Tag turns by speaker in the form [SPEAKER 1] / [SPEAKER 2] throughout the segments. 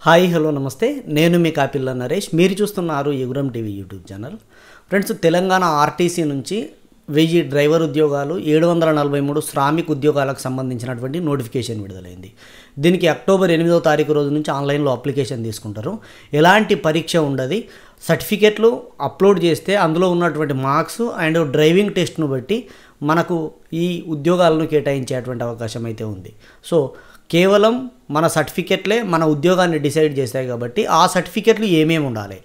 [SPEAKER 1] Hi hello నమస్తే నేను మీ కాపిల్ల నరేష్ మీరు చూస్తున్నారు Yuguram TV YouTube channel. Friends, Telangana RTC నుంచి 1000 డ్రైవర్ ఉద్యోగాలు 743 శ్రామిక్ ఉద్యోగాలకు సంబంధించినటువంటి నోటిఫికేషన్ విడుదలైంది. దీనికి అక్టోబర్ 8వ తారీఖు రోజు నుంచి ఆన్లైన్లో అప్లికేషన్ తీసుకుంటారు. ఎలాంటి పరీక్ష ఉండదు. సర్టిఫికెట్లు అప్లోడ్ చేస్తే అందులో ఉన్నటువంటి మార్క్స్ అండ్ డ్రైవింగ్ టెస్ట్ను బట్టి మనకు ఈ ఉద్యోగాలను కేటాయించేటువంటి అవకాశం అయితే ఉంది. సో కేవలం మన సర్టిఫికెట్లే మన ఉద్యోగాన్ని డిసైడ్ చేస్తాయి కాబట్టి ఆ సర్టిఫికెట్లు ఏమేమి ఉండాలి,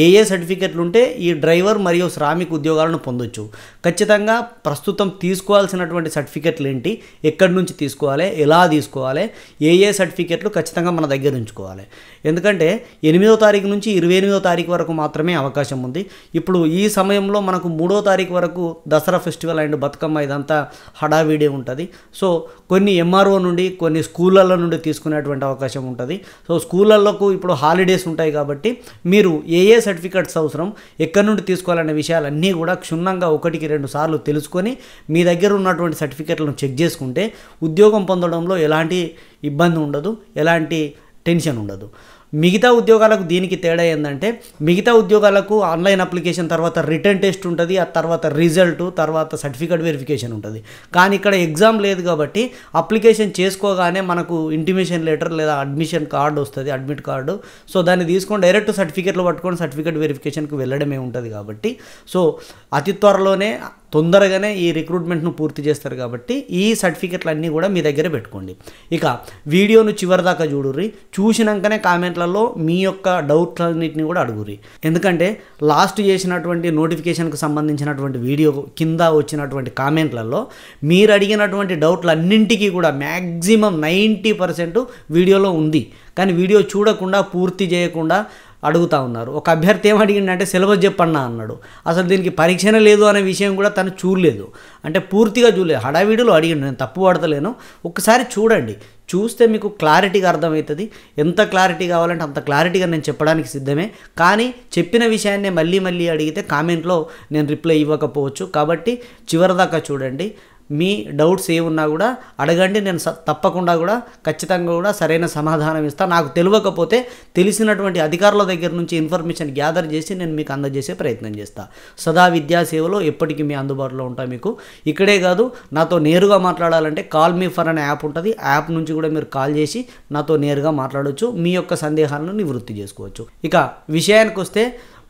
[SPEAKER 1] ఏ సర్టిఫికెట్లు ఉంటే ఈ డ్రైవర్ మరియు శ్రామిక్ ఉద్యోగాలను పొందొచ్చు, ఖచ్చితంగా ప్రస్తుతం తీసుకోవాల్సినటువంటి సర్టిఫికెట్లు ఏంటి, ఎక్కడి నుంచి తీసుకోవాలి, ఎలా తీసుకోవాలి, ఏ సర్టిఫికెట్లు ఖచ్చితంగా మన దగ్గర ఉంచుకోవాలి. ఎందుకంటే 8వ తారీఖు నుంచి 28వ తారీఖు వరకు మాత్రమే అవకాశం ఉంది. ఇప్పుడు ఈ సమయంలో మనకు 3వ తారీఖు వరకు దసరా ఫెస్టివల్ అండ్ బతుకమ్మ ఇదంతా హడావిడి ఉంటుంది. సో కొన్ని ఎంఆర్ఓ నుండి కొన్ని స్కూళ్ళల్లో నుండి తీసుకునేటువంటి అవకాశం ఉంటుంది. సో స్కూళ్ళకు ఇప్పుడు హాలిడేస్ ఉంటాయి కాబట్టి మీరు ఏ సర్టిఫికెట్స్ అవసరం, ఎక్కడి నుండి తీసుకోవాలనే విషయాలన్నీ కూడా క్షుణ్ణంగా 1-2 సార్లు తెలుసుకొని మీ దగ్గర ఉన్నటువంటి సర్టిఫికెట్లను చెక్ చేసుకుంటే ఉద్యోగం పొందడంలో ఎలాంటి ఇబ్బంది ఉండదు, ఎలాంటి టెన్షన్ ఉండదు. మిగతా ఉద్యోగాలకు దీనికి తేడా ఏంటంటే, మిగతా ఉద్యోగాలకు ఆన్లైన్ అప్లికేషన్ తర్వాత రిటర్న్ టెస్ట్ ఉంటుంది, ఆ తర్వాత రిజల్ట్, తర్వాత సర్టిఫికేట్ వెరిఫికేషన్ ఉంటుంది. కానీ ఇక్కడ ఎగ్జామ్ లేదు కాబట్టి అప్లికేషన్ చేసుకోగానే మనకు ఇంటిమేషన్ లెటర్ లేదా అడ్మిషన్ కార్డు వస్తుంది, అడ్మిట్ కార్డు. సో దాన్ని తీసుకొని డైరెక్ట్ సర్టిఫికేట్లు పట్టుకొని సర్టిఫికేట్ వెరిఫికేషన్కి వెళ్ళడమే ఉంటుంది కాబట్టి సో అతి త్వరలోనే తొందరగానే ఈ రిక్రూట్మెంట్ను పూర్తి చేస్తారు కాబట్టి ఈ సర్టిఫికెట్లు అన్నీ కూడా మీ దగ్గర పెట్టుకోండి. ఇక వీడియోను చివరిదాకా చూడుర్రి, చూసినాకనే కామెంట్లలో మీ యొక్క డౌట్లన్నింటినీ కూడా అడుగుర్రి. ఎందుకంటే లాస్ట్ చేసినటువంటి నోటిఫికేషన్కి సంబంధించినటువంటి వీడియో కింద వచ్చినటువంటి కామెంట్లలో మీరు అడిగినటువంటి డౌట్లన్నింటికీ కూడా మ్యాక్సిమం 90% వీడియోలో ఉంది. కానీ వీడియో చూడకుండా పూర్తి చేయకుండా అడుగుతూ ఉన్నారు. ఒక అభ్యర్థి ఏం అడిగిందంటే సిలబస్ చెప్పన్నా అన్నాడు. అసలు దీనికి పరీక్షనే లేదు అనే విషయం కూడా తను చూడలేదు, అంటే పూర్తిగా చూడలేదు. హడావిడిలో అడిగిండు, నేను తప్పు పడతలేను. ఒకసారి చూడండి, చూస్తే మీకు క్లారిటీగా అర్థమవుతుంది. ఎంత క్లారిటీ కావాలంటే అంత క్లారిటీగా నేను చెప్పడానికి సిద్ధమే. కానీ చెప్పిన విషయాన్ని మళ్ళీ అడిగితే కామెంట్లో నేను రిప్లై ఇవ్వకపోవచ్చు. కాబట్టి చివరిదాకా చూడండి. మీ డౌట్స్ ఏమున్నా కూడా అడగండి, నేను తప్పకుండా కూడా ఖచ్చితంగా కూడా సరైన సమాధానం ఇస్తాను. నాకు తెలియకపోతే తెలిసినటువంటి అధికారుల దగ్గర నుంచి ఇన్ఫర్మేషన్ గ్యాదర్ చేసి నేను మీకు అందజేసే ప్రయత్నం చేస్తాను. సదా విద్యా సేవలో ఎప్పటికీ మీ అందుబాటులో ఉంటా. మీకు ఇక్కడే కాదు, నాతో నేరుగా మాట్లాడాలంటే కాల్ మీ ఫర్ అనే యాప్ ఉంటుంది. యాప్ నుంచి కూడా మీరు కాల్ చేసి నాతో నేరుగా మాట్లాడవచ్చు, మీ యొక్క సందేహాలను నివృత్తి చేసుకోవచ్చు. ఇక విషయానికి వస్తే,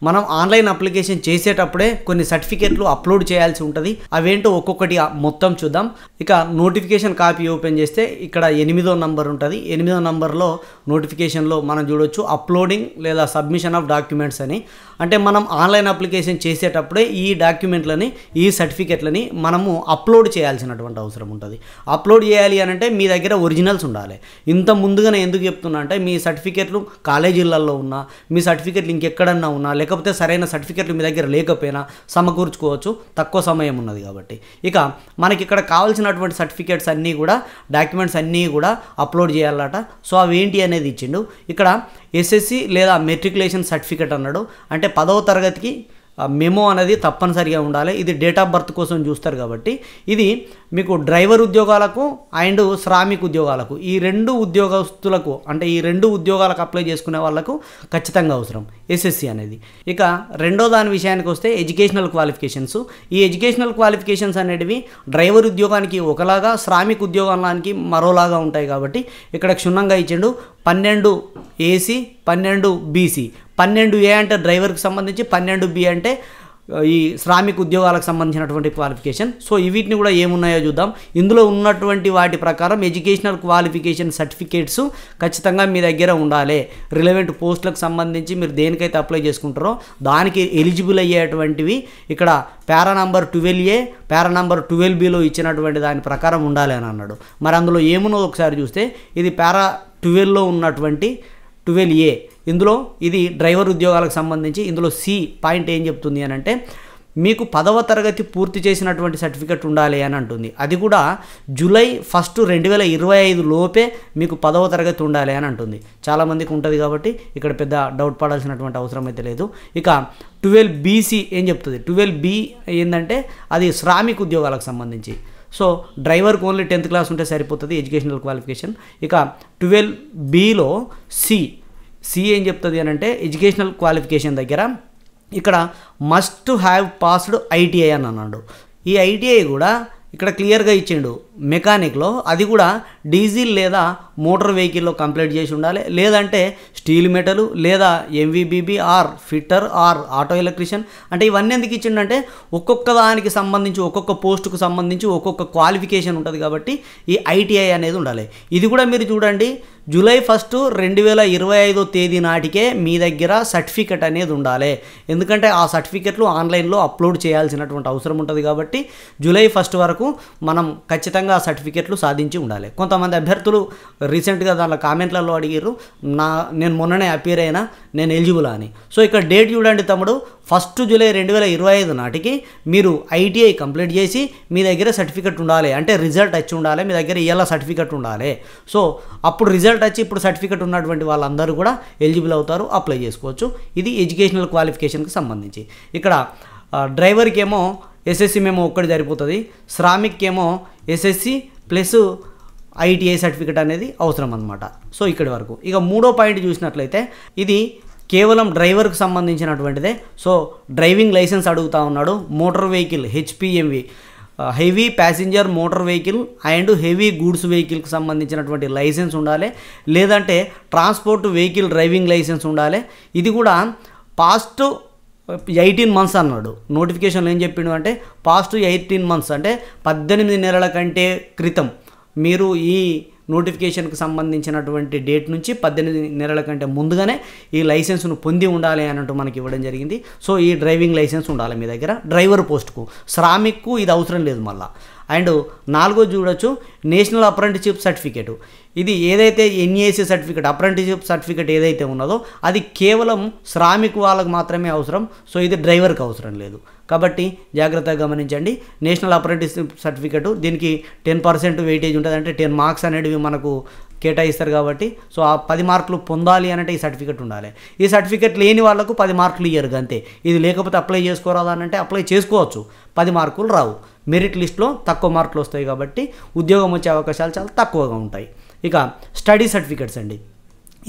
[SPEAKER 1] మనం ఆన్లైన్ అప్లికేషన్ చేసేటప్పుడే కొన్ని సర్టిఫికెట్లు అప్లోడ్ చేయాల్సి ఉంటుంది. అవేంటో ఒక్కొక్కటి మొత్తం చూద్దాం. ఇక నోటిఫికేషన్ కాపీ ఓపెన్ చేస్తే ఇక్కడ 8వ నంబర్ ఉంటుంది. 8వ నంబర్లో నోటిఫికేషన్లో మనం చూడొచ్చు అప్లోడింగ్ లేదా సబ్మిషన్ ఆఫ్ డాక్యుమెంట్స్ అని. అంటే మనం ఆన్లైన్ అప్లికేషన్ చేసేటప్పుడే ఈ డాక్యుమెంట్లని, ఈ సర్టిఫికెట్లని మనము అప్లోడ్ చేయాల్సినటువంటి అవసరం ఉంటుంది. అప్లోడ్ చేయాలి అని అంటే మీ దగ్గర ఒరిజినల్స్ ఉండాలి. ఇంత ముందుగానే ఎందుకు చెప్తున్నా అంటే, మీ సర్టిఫికెట్లు కాలేజీలలో ఉన్నా, మీ సర్టిఫికెట్లు ఇంకెక్కడన్నా ఉన్నా, లేకపోతే సరైన సర్టిఫికెట్లు మీ దగ్గర లేకపోయినా సమకూర్చుకోవచ్చు, తక్కువ సమయం ఉన్నది కాబట్టి. ఇక మనకి ఇక్కడ కావాల్సినటువంటి సర్టిఫికెట్స్ అన్నీ కూడా, డాక్యుమెంట్స్ అన్నీ కూడా అప్లోడ్ చేయాలట. సో అవి ఏంటి అనేది ఇచ్చిండు. ఇక్కడ ఎస్ఎస్సి లేదా మెట్రికులేషన్ సర్టిఫికెట్ అన్నాడు. అంటే 10వ తరగతికి మెమో అనేది తప్పనిసరిగా ఉండాలి. ఇది డేట్ ఆఫ్ బర్త్ కోసం చూస్తారు కాబట్టి ఇది మీకు డ్రైవర్ ఉద్యోగాలకు అండ్ శ్రామిక్ ఉద్యోగాలకు, ఈ 2 ఉద్యోగస్తులకు, అంటే ఈ 2 ఉద్యోగాలకు అప్లై చేసుకునే వాళ్ళకు ఖచ్చితంగా అవసరం ఎస్ఎస్సి అనేది. ఇక రెండో దాని విషయానికి వస్తే ఎడ్యుకేషనల్ క్వాలిఫికేషన్స్. ఈ ఎడ్యుకేషనల్ క్వాలిఫికేషన్స్ అనేటివి డ్రైవర్ ఉద్యోగానికి ఒకలాగా, శ్రామిక్ ఉద్యోగానికి మరోలాగా ఉంటాయి కాబట్టి ఇక్కడ క్షుణ్ణంగా ఇచ్చిండు. 12 AC, 12 BC. 12A అంటే డ్రైవర్కి సంబంధించి, 12B అంటే ఈ శ్రామిక్ ఉద్యోగాలకు సంబంధించినటువంటి క్వాలిఫికేషన్. సో వీటిని కూడా ఏమున్నాయో చూద్దాం. ఇందులో ఉన్నటువంటి వాటి ప్రకారం ఎడ్యుకేషనల్ క్వాలిఫికేషన్ సర్టిఫికేట్స్ ఖచ్చితంగా మీ దగ్గర ఉండాలి. రిలవెంట్ పోస్టులకు సంబంధించి మీరు దేనికైతే అప్లై చేసుకుంటారో దానికి ఎలిజిబుల్ అయ్యేటువంటివి ఇక్కడ పారా నంబర్ 12A, పారా నంబర్ 12Bలో ఇచ్చినటువంటి దాని ప్రకారం ఉండాలి అని అన్నాడు. మరి అందులో ఏమున్నదో ఒకసారి చూస్తే, ఇది పారా 12లో ఉన్నటువంటి 12A. ఇందులో ఇది డ్రైవర్ ఉద్యోగాలకు సంబంధించి. ఇందులో C పాయింట్ ఏం చెప్తుంది అని అంటే, మీకు 10వ తరగతి పూర్తి చేసినటువంటి సర్టిఫికెట్ ఉండాలి అని అంటుంది. అది కూడా జూలై 1, 2025 లోపే మీకు 10వ తరగతి ఉండాలి అని అంటుంది. చాలామందికి ఉంటుంది కాబట్టి ఇక్కడ పెద్ద డౌట్ పడాల్సినటువంటి అవసరం అయితే లేదు. ఇక 12BC ఏం చెప్తుంది? 12B ఏంటంటే అది శ్రామిక్ ఉద్యోగాలకు సంబంధించి. సో డ్రైవర్కి ఓన్లీ 10th క్లాస్ ఉంటే సరిపోతుంది ఎడ్యుకేషనల్ క్వాలిఫికేషన్. ఇక 12Bలో C సి ఏం చెప్తుంది అని అంటే ఎడ్యుకేషనల్ క్వాలిఫికేషన్ దగ్గర ఇక్కడ మస్ట్ హ్యావ్ పాస్డ్ ఐటీఐ అని అన్నాడు. ఈ ఐటీఐ కూడా ఇక్కడ క్లియర్గా ఇచ్చిండు మెకానిక్లో, అది కూడా డీజిల్ లేదా మోటార్ వెహికల్లో కంప్లీట్ చేసి ఉండాలి, లేదంటే స్టీల్ మెటల్ లేదా ఎంవీబీబీ or fitter or auto electrician. అంటే ఇవన్నీ ఎందుకు ఇచ్చిండంటే ఒక్కొక్క దానికి సంబంధించి ఒక్కొక్క పోస్టుకు సంబంధించి ఒక్కొక్క క్వాలిఫికేషన్ ఉంటుంది కాబట్టి ఈ ఐటీఐ అనేది ఉండాలి. ఇది కూడా మీరు చూడండి, జూలై 1, 2025 నాటికే మీ దగ్గర సర్టిఫికెట్ అనేది ఉండాలి. ఎందుకంటే ఆ సర్టిఫికెట్లు ఆన్లైన్లో అప్లోడ్ చేయాల్సినటువంటి అవసరం ఉంటుంది కాబట్టి జూలై 1 వరకు మనం ఖచ్చితంగా ఆ సర్టిఫికెట్లు సాధించి ఉండాలి. కొంతమంది అభ్యర్థులు రీసెంట్గా దానిలో కామెంట్లలో అడిగారు, నేను మొన్ననే అపీర్ అయినా, నేను ఎలిజిబుల్ అని. సో ఇక్కడ డేట్ చూడండి తమ్ముడు, 1 జూలై 2025 నాటికి మీరు ఐటీఐ కంప్లీట్ చేసి మీ దగ్గర సర్టిఫికెట్ ఉండాలి. అంటే రిజల్ట్ వచ్చి ఉండాలి, మీ దగ్గర ఇవాళ సర్టిఫికెట్ ఉండాలి. సో అప్పుడు రిజల్ట్ వచ్చి ఇప్పుడు సర్టిఫికెట్ ఉన్నటువంటి వాళ్ళందరూ కూడా ఎలిజిబుల్ అవుతారు, అప్లై చేసుకోవచ్చు. ఇది ఎడ్యుకేషనల్ క్వాలిఫికేషన్కి సంబంధించి. ఇక్కడ డ్రైవర్కి ఏమో ఎస్ఎస్సి మేము ఒక్కటి సరిపోతుంది, శ్రామిక్కి ఏమో ఎస్ఎస్సి ప్లస్ ఐటీఐ సర్టిఫికెట్ అనేది అవసరం అన్నమాట. సో ఇక్కడి వరకు. ఇక మూడో పాయింట్ చూసినట్లయితే ఇది కేవలం డ్రైవర్కి సంబంధించినటువంటిదే. సో డ్రైవింగ్ లైసెన్స్ అడుగుతూ ఉన్నాడు. Motor vehicle HPMV heavy passenger motor vehicle and heavy goods వెహికల్కి సంబంధించినటువంటి లైసెన్స్ ఉండాలి, లేదంటే ట్రాన్స్పోర్ట్ వెహికల్ డ్రైవింగ్ లైసెన్స్ ఉండాలి. ఇది కూడా పాస్ట్ 18 months అన్నాడు. నోటిఫికేషన్లో ఏం చెప్పిండు అంటే పాస్ట్ 18 months అంటే 18 నెలల కంటే క్రితం మీరు ఈ నోటిఫికేషన్కి సంబంధించినటువంటి డేట్ నుంచి 18 నెలల కంటే ముందుగానే ఈ లైసెన్స్ను పొంది ఉండాలి అన్నట్టు మనకి ఇవ్వడం జరిగింది. సో ఈ డ్రైవింగ్ లైసెన్స్ ఉండాలి మీ దగ్గర డ్రైవర్ పోస్ట్కు. శ్రామిక్కు ఇది అవసరం లేదు మళ్ళీ. అండ్ 4వ చూడొచ్చు, నేషనల్ అప్రెంటిస్షిప్ సర్టిఫికేట్. ఇది ఏదైతే ఎన్ఏసి సర్టిఫికేట్ అప్రెంటిస్షిప్ సర్టిఫికేట్ ఏదైతే ఉన్నదో అది కేవలం శ్రామిక్ వాళ్ళకు మాత్రమే అవసరం. సో ఇది డ్రైవర్కి అవసరం లేదు కాబట్టి జాగ్రత్తగా గమనించండి. నేషనల్ అప్రెంటిస్షిప్ సర్టిఫికేట్ దీనికి 10% వెయిటేజ్ ఉంటుంది, అంటే 10 మార్క్స్ అనేటివి మనకు కేటాయిస్తారు కాబట్టి. సో ఆ 10 మార్కులు పొందాలి అంటే ఈ సర్టిఫికేట్ ఉండాలి. ఈ సర్టిఫికేట్ లేని వాళ్ళకు 10 మార్కులు ఇయ్యరు అంతే. ఇది లేకపోతే అప్లై చేసుకోరాదా అంటే అప్లై చేసుకోవచ్చు, 10 మార్కులు రావు. మెరిట్ లిస్ట్లో తక్కువ మార్కులు వస్తాయి కాబట్టి ఉద్యోగం వచ్చే అవకాశాలు చాలా తక్కువగా ఉంటాయి. ఇక స్టడీ సర్టిఫికేట్స్ అండి,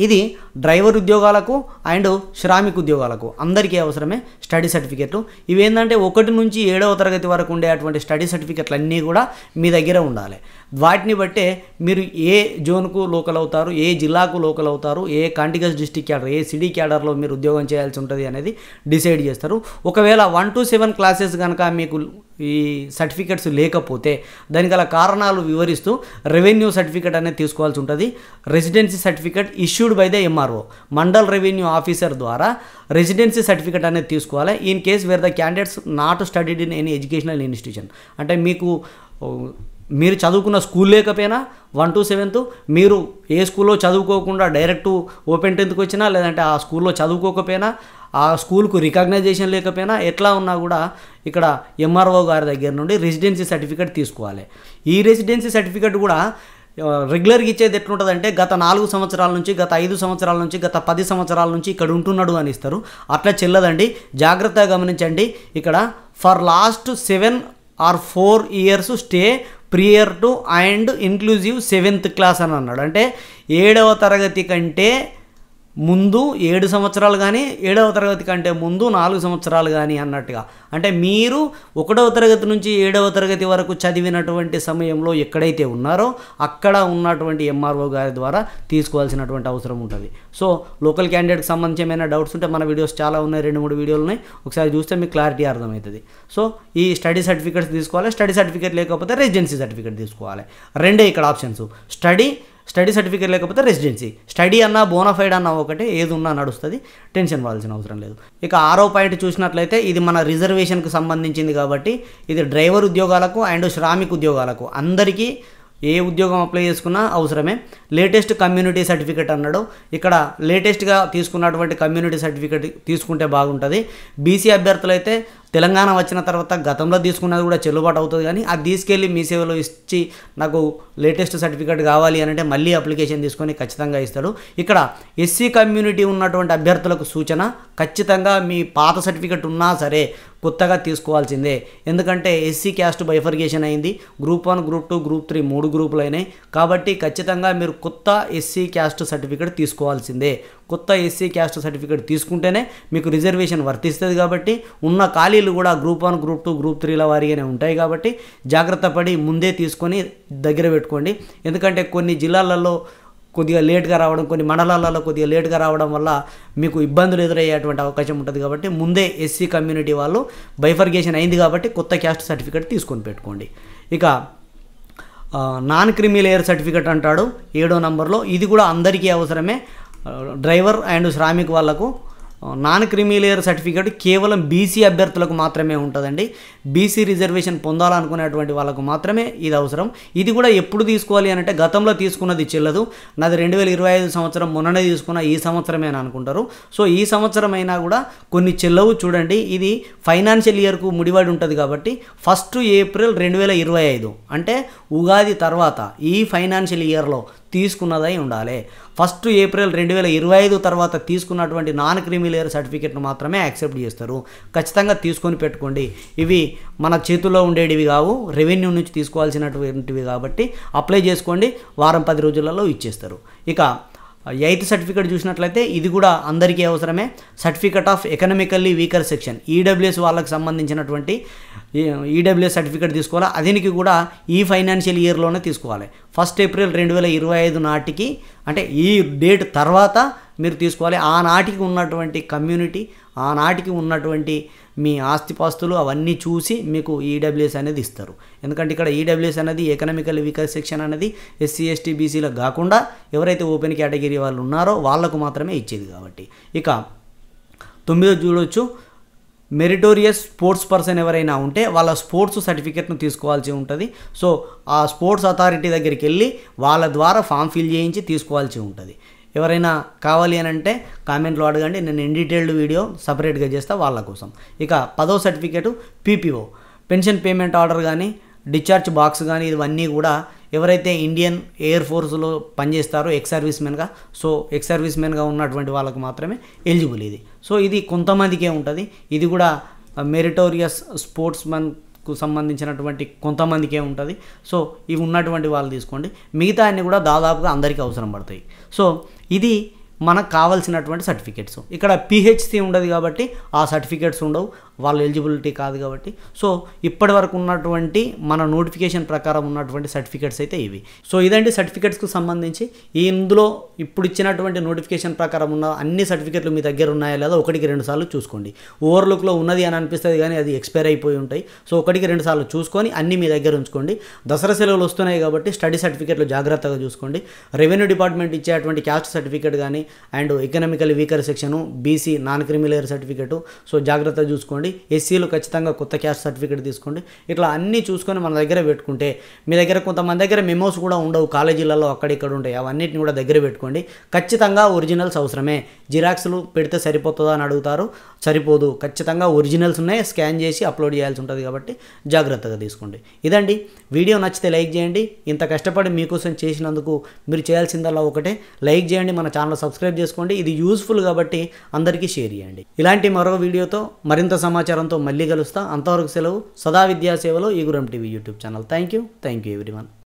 [SPEAKER 1] ఇది డ్రైవర్ ఉద్యోగాలకు అండ్ శ్రామిక్ ఉద్యోగాలకు అందరికీ అవసరమే స్టడీ సర్టిఫికెట్లు. ఇవేంటంటే 1 నుంచి 7వ తరగతి వరకు ఉండేటువంటి స్టడీ సర్టిఫికెట్లు అన్నీ కూడా మీ దగ్గర ఉండాలి. వాటిని బట్టే మీరు ఏ జోన్కు లోకల్ అవుతారు, ఏ జిల్లాకు లోకల్ అవుతారు, ఏ కాంటిగస్ డిస్టిక్ క్యాడర్, ఏ సిటీ క్యాడర్లో మీరు ఉద్యోగం చేయాల్సి ఉంటుంది అనేది డిసైడ్ చేస్తారు. ఒకవేళ 1 to 7 క్లాసెస్ కనుక మీకు ఈ సర్టిఫికెట్స్ లేకపోతే దానికి గల కారణాలు వివరిస్తూ రెవెన్యూ సర్టిఫికెట్ అనేది తీసుకోవాల్సి ఉంటుంది. Residency certificate issued by the MRO, mandal revenue officer ద్వారా రెసిడెన్సీ సర్టిఫికెట్ అనేది తీసుకోవాలి. In case where the candidates not studied in any educational institution, అంటే మీరు చదువుకున్న స్కూల్ లేకపోయినా 1 to 7 మీరు ఏ స్కూల్లో చదువుకోకుండా డైరెక్ట్ ఓపెన్ 10th వచ్చినా, లేదంటే ఆ స్కూల్లో చదువుకోకపోయినా, ఆ స్కూల్కు రికగ్నైజేషన్ లేకపోయినా, ఎట్లా ఉన్నా కూడా ఇక్కడ ఎంఆర్ఓ గారి దగ్గర నుండి రెసిడెన్సీ సర్టిఫికేట్ తీసుకోవాలి. ఈ రెసిడెన్సీ సర్టిఫికేట్ కూడా రెగ్యులర్గా ఇచ్చేది ఎట్లుంటుందంటే గత 4 సంవత్సరాల నుంచి, గత 5 సంవత్సరాల నుంచి, గత 10 సంవత్సరాల నుంచి ఇక్కడ ఉంటున్నాడు అని ఇస్తారు. అట్లా చెల్లదండి, జాగ్రత్తగా గమనించండి. ఇక్కడ for last 7 or 4 years stay prior to and inclusive 7th class అని అన్నాడు. అంటే 7వ తరగతి కంటే ముందు 7 సంవత్సరాలు కానీ, 7వ తరగతి కంటే ముందు 4 సంవత్సరాలు కానీ అన్నట్టుగా. అంటే మీరు 1వ తరగతి నుంచి 7వ తరగతి వరకు చదివినటువంటి సమయంలో ఎక్కడైతే ఉన్నారో అక్కడ ఉన్నటువంటి ఎంఆర్ఓ గారి ద్వారా తీసుకోవాల్సినటువంటి అవసరం ఉంటుంది. సో లోకల్ క్యాండిడేట్కి సంబంధించి ఏమైనా డౌట్స్ ఉంటే మన వీడియోస్ చాలా ఉన్నాయి, 2-3 వీడియోలు ఉన్నాయి, ఒకసారి చూస్తే మీకు క్లారిటీ అర్థమవుతుంది. సో ఈ స్టడీ సర్టిఫికేట్స్ తీసుకోవాలి. స్టడీ సర్టిఫికేట్ లేకపోతే రెసిడెన్సీ సర్టిఫికేట్ తీసుకోవాలి. రెండే ఇక్కడ ఆప్షన్స్, స్టడీ సర్టిఫికేట్ లేకపోతే రెసిడెన్సీ. స్టడీ అన్నా బోనాఫైడ్ అన్నా ఒకటే, ఏది ఉన్నా నడుస్తుంది, టెన్షన్ పడాల్సిన అవసరం లేదు. ఇక 6వ పాయింట్ చూసినట్లయితే ఇది మన రిజర్వేషన్కి సంబంధించింది కాబట్టి ఇది డ్రైవర్ ఉద్యోగాలకు అండ్ శ్రామిక్ ఉద్యోగాలకు అందరికీ ఏ ఉద్యోగం అప్లై చేసుకున్నా అవసరమే. లేటెస్ట్ కమ్యూనిటీ సర్టిఫికేట్ అన్నాడు. ఇక్కడ లేటెస్ట్గా తీసుకున్నటువంటి కమ్యూనిటీ సర్టిఫికేట్ తీసుకుంటే బాగుంటుంది. బీసీ అభ్యర్థులు అయితే తెలంగాణ వచ్చిన తర్వాత గతంలో తీసుకున్నది కూడా చెల్లుబాటు అవుతుంది, కానీ అది తీసుకెళ్ళి మీ సేవలో ఇచ్చి నాకు లేటెస్ట్ సర్టిఫికేట్ కావాలి అని అంటే మళ్ళీ అప్లికేషన్ తీసుకొని ఖచ్చితంగా ఇస్తాడు. ఇక్కడ ఎస్సీ కమ్యూనిటీ ఉన్నటువంటి అభ్యర్థులకు సూచన, ఖచ్చితంగా మీ పాత సర్టిఫికేట్ ఉన్నా సరే కొత్తగా తీసుకోవాల్సిందే. ఎందుకంటే ఎస్సీ క్యాస్ట్ బైఫర్గేషన్ అయింది, గ్రూప్ 1, గ్రూప్ 2, గ్రూప్ 3 3 గ్రూపులు అయినాయి కాబట్టి ఖచ్చితంగా మీరు కొత్త ఎస్సీ క్యాస్ట్ సర్టిఫికేట్ తీసుకోవాల్సిందే. కొత్త ఎస్సీ క్యాస్ట్ సర్టిఫికేట్ తీసుకుంటేనే మీకు రిజర్వేషన్ వర్తిస్తుంది కాబట్టి ఉన్న ఖాళీలు కూడా గ్రూప్ 1 గ్రూప్ 2 గ్రూప్ 3ల వారీగానే ఉంటాయి కాబట్టి జాగ్రత్త పడి ముందే తీసుకొని దగ్గర పెట్టుకోండి. ఎందుకంటే కొన్ని జిల్లాలలో కొద్దిగా లేట్గా రావడం, కొన్ని మండలాలలో కొద్దిగా లేట్గా రావడం వల్ల మీకు ఇబ్బందులు ఎదురయ్యేటువంటి అవకాశం ఉంటుంది కాబట్టి ముందే ఎస్సీ కమ్యూనిటీ వాళ్ళు బైఫర్గేషన్ అయింది కాబట్టి కొత్త క్యాస్ట్ సర్టిఫికేట్ తీసుకొని పెట్టుకోండి. ఇక నాన్ క్రిమీ లేయర్ సర్టిఫికేట్ అంటాడు 7వ నంబర్లో. ఇది కూడా అందరికీ అవసరమే. డ్రైవర్ అండ్ శ్రామిక్ వాళ్ళకు నాన్ క్రిమీ లేయర్ సర్టిఫికేట్ కేవలం బీసీ అభ్యర్థులకు మాత్రమే ఉంటుందండి. బీసీ రిజర్వేషన్ పొందాలనుకునేటువంటి వాళ్ళకు మాత్రమే ఇది అవసరం. ఇది కూడా ఎప్పుడు తీసుకోవాలి అని అంటే గతంలో తీసుకున్నది చెల్లదు. నాది 2025 సంవత్సరం, మొన్ననే తీసుకున్న, ఈ సంవత్సరమే అని అనుకుంటారు. సో ఈ సంవత్సరం అయినా కూడా కొన్ని చెల్లవు. చూడండి, ఇది ఫైనాన్షియల్ ఇయర్కు ముడిపడి ఉంటుంది కాబట్టి 1 ఏప్రిల్ 2025 అంటే ఉగాది తర్వాత ఈ ఫైనాన్షియల్ ఇయర్లో తీసుకున్నదై ఉండాలి. 1 ఏప్రిల్ 2025 తర్వాత తీసుకున్నటువంటి నాన్ క్రిమీ లేయర్ సర్టిఫికేట్ను మాత్రమే యాక్సెప్ట్ చేస్తారు. ఖచ్చితంగా తీసుకొని పెట్టుకోండి. ఇవి మన చేతుల్లో ఉండేటివి కావు, రెవెన్యూ నుంచి తీసుకోవాల్సినటువంటివి కాబట్టి అప్లై చేసుకోండి. వారం 10 రోజులలో ఇచ్చేస్తారు. ఇక 8th సర్టిఫికేట్ చూసినట్లయితే ఇది కూడా అందరికీ అవసరమే. Certificate of economically weaker section, EWS వాళ్ళకి సంబంధించినటువంటి ఈడబ్ల్యూఎస్ సర్టిఫికేట్ తీసుకోవాలి. దీనికి కూడా ఈ ఫైనాన్షియల్ ఇయర్లోనే తీసుకోవాలి. 1 ఏప్రిల్ 2025 నాటికి, అంటే ఈ డేట్ తర్వాత మీరు తీసుకోవాలి. ఆనాటికి ఉన్నటువంటి కమ్యూనిటీ, ఆనాటికి ఉన్నటువంటి మీ ఆస్తిపాస్తులు అవన్నీ చూసి మీకు ఈడబ్ల్యూఎస్ అనేది ఇస్తారు. ఎందుకంటే ఇక్కడ ఈడబ్ల్యూఎస్ అనేది ఎకనామికల్ వీకర్ సెక్షన్ అనేది ఎస్సీ ఎస్టీ బీసీలకు కాకుండా ఎవరైతే ఓపెన్ కేటగిరీ వాళ్ళు ఉన్నారో వాళ్ళకు మాత్రమే ఇచ్చేది కాబట్టి. ఇక 9వ చూడవచ్చు, మెరిటోరియస్ స్పోర్ట్స్ పర్సన్ ఎవరైనా ఉంటే వాళ్ళ స్పోర్ట్స్ సర్టిఫికేట్ను తీసుకోవాల్సి ఉంటుంది. సో ఆ స్పోర్ట్స్ అథారిటీ దగ్గరికి వెళ్ళి వాళ్ళ ద్వారా ఫామ్ ఫిల్ చేయించి తీసుకోవాల్సి ఉంటుంది. ఎవరైనా కావాలి అని అంటే కామెంట్లో అడగండి, నేను ఇన్ డీటెయిల్డ్ వీడియో సపరేట్గా చేస్తా వాళ్ళ కోసం. ఇక 10వ certificate PPO, pension payment order కానీ డిశ్చార్జ్ బాక్స్ కానీ ఇవన్నీ కూడా ఎవరైతే ఇండియన్ ఎయిర్ ఫోర్స్లో పనిచేస్తారో ఎక్స్ సర్వీస్మెన్గా, సో ఎక్స్ సర్వీస్మెన్గా ఉన్నటువంటి వాళ్ళకు మాత్రమే ఎలిజిబుల్ ఇది. సో ఇది కొంతమందికే ఉంటుంది. ఇది కూడా మెరిటోరియస్ స్పోర్ట్స్మెన్కు సంబంధించినటువంటి కొంతమందికే ఉంటుంది. సో ఇవి ఉన్నటువంటి వాళ్ళు తీసుకోండి. మిగతా అన్ని కూడా దాదాపుగా అందరికీ అవసరం పడతాయి. సో ఇది మనకు కావాల్సినటువంటి సర్టిఫికేట్స్. ఇక్కడ పిహెచ్సి ఉండదు కాబట్టి ఆ సర్టిఫికేట్స్ ఉండవు, వాళ్ళ ఎలిజిబిలిటీ కాదు కాబట్టి. సో ఇప్పటి వరకు ఉన్నటువంటి మన నోటిఫికేషన్ ప్రకారం ఉన్నటువంటి సర్టిఫికేట్స్ అయితే ఇవి. సో ఇదండి సర్టిఫికేట్స్కు సంబంధించి. ఇందులో ఇప్పుడు ఇచ్చినటువంటి నోటిఫికేషన్ ప్రకారం ఉన్న అన్ని సర్టిఫికేట్లు మీ దగ్గర ఉన్నాయా లేదా 1-2 సార్లు చూసుకోండి. ఓవర్లుక్లో ఉన్నది అని అనిపిస్తుంది కానీ అది ఎక్స్పైర్ అయిపోయి ఉంటాయి. సో 1-2 సార్లు చూసుకొని అన్నీ మీ దగ్గర ఉంచుకోండి. దసరా సెలవులు వస్తున్నాయి కాబట్టి స్టడీ సర్టిఫికేట్లు జాగ్రత్తగా చూసుకోండి. రెవెన్యూ డిపార్ట్మెంట్ ఇచ్చేటువంటి క్యాస్ట్ సర్టిఫికేట్ కానీ and economical weaker section, BC non creamy layer certificate, so జాగ్రత్తగా చూసుకోండి. ఎస్సీలు ఖచ్చితంగా కొత్త క్యాస్ట్ సర్టిఫికేట్ తీసుకోండి. ఇట్లా అన్నీ చూసుకొని మన దగ్గర పెట్టుకుంటే, మీ దగ్గర కొంతమంది దగ్గర మెమోస్ కూడా ఉండవు, కాలేజీలలో అక్కడిక్కడ ఉంటాయి, అవన్నిటిని కూడా దగ్గర పెట్టుకోండి. ఖచ్చితంగా ఒరిజినల్స్ అవసరమే. జిరాక్స్లు పెడితే సరిపోతుందా అని అడుగుతారు, సరిపోదు. ఖచ్చితంగా ఒరిజినల్స్ ఉన్నాయి, స్కాన్ చేసి అప్లోడ్ చేయాల్సి ఉంటుంది కాబట్టి జాగ్రత్తగా తీసుకోండి. ఇదండి వీడియో. నచ్చితే లైక్ చేయండి. ఇంత కష్టపడి మీకోసం చేసినందుకు మీరు చేయాల్సిందల్లా ఒకటే, లైక్ చేయండి, మన ఛానల్ సబ్స్క్రైబ్ చేసుకోండి. ఇది యూస్ఫుల్ కాబట్టి అందరికీ షేర్ చేయండి. ఇలాంటి మరో వీడియోతో మరింత సమాచారంతో మళ్ళీ కలుస్తా. అంతవరకు సెలవు. సదా విద్యా సేవలో Eeguram TV YouTube channel. Thank you everyone.